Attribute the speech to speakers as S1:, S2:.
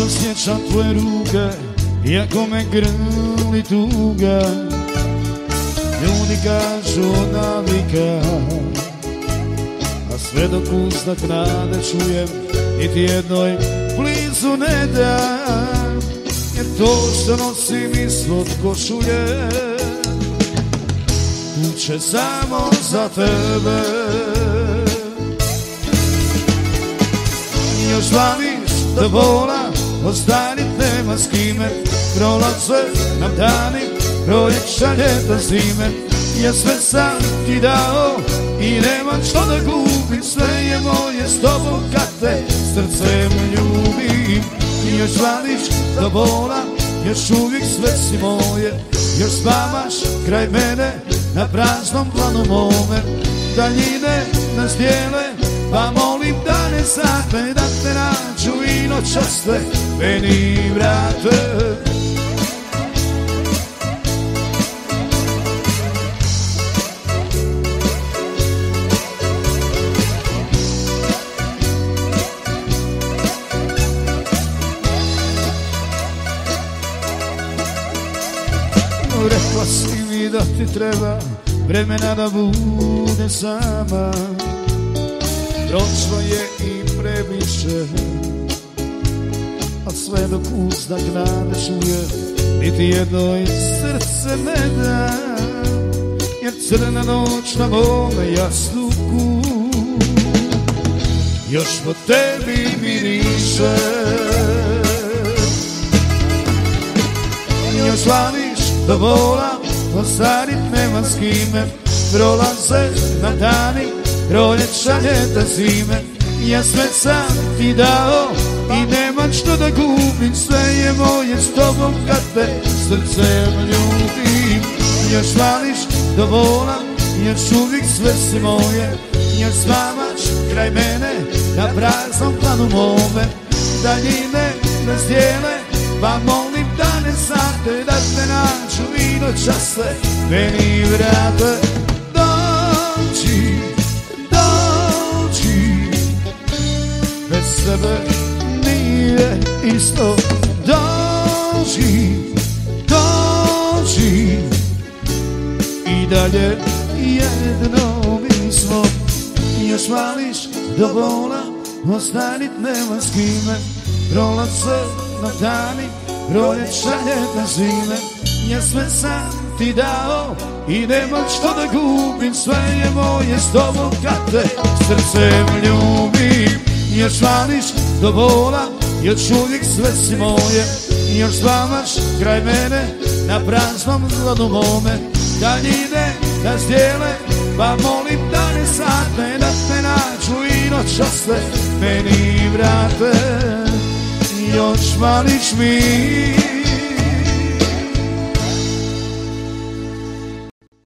S1: osjećam tvoje ruke, iako me grli tuga. Ljudi kažu od navika, a sve dok uzdak nade čujem, niti jednoj blizu ne dam. Jer to što nosim ispod košulje, tuče samo za tebe. Još vaniš da vola, ostanit nema s kime. Prolaze nam dani, proljeća, ljeta, zime. Ja sve sam ti dao i nemam što da gubim. Sve je moje s tobom kad te srcem ljubim. Još vaniš da vola, još uvijek sve si moje. Još spavaš kraj mene na praznom planu mome. Daljine nas dijele, pa molim da ne sate, da te nađu i noćas te meni vrate. Rekla si mi da ti treba vremena da bude sama. Prošlo je i previše, a sve dok uzdak nade čuje, niti jednoj srce ne da. Jer crna noć na mome jasluku još po tebi miriše. Još vaniš da vola, ostanit nema s kime. Prolaze na dani, proljeća, ljeta, zime. Ja sve sam ti dao i nemam što da gubim. Sve je moje s tobom kad te srcem ljubim. Još vališ da volam, još uvijek sve si moje. Još spavaš kraj mene na praznom planu mome. Daljine nas dijele, pa molim da ne sate, da te nađu i noćas se meni vrate. Dođi, dođi, bez sebe nije isto. Dođi, dođi, i dalje jedno mi smo. Još vališ do vola, ostanit nema s kime. Prolaze na dani, proljeća, ljeta, zime. Ja sve sam ti dao i nemam što da gubim. Sve je moje s tobom kad te srcem ljubim. Još vališ do vola, još uvijek sve si moje. Još spavaš kraj mene na praznom planu mome. Daljine nas dijele, pa molim da ne sate, da te nađu i noćas se meni vrate. Još vališ mi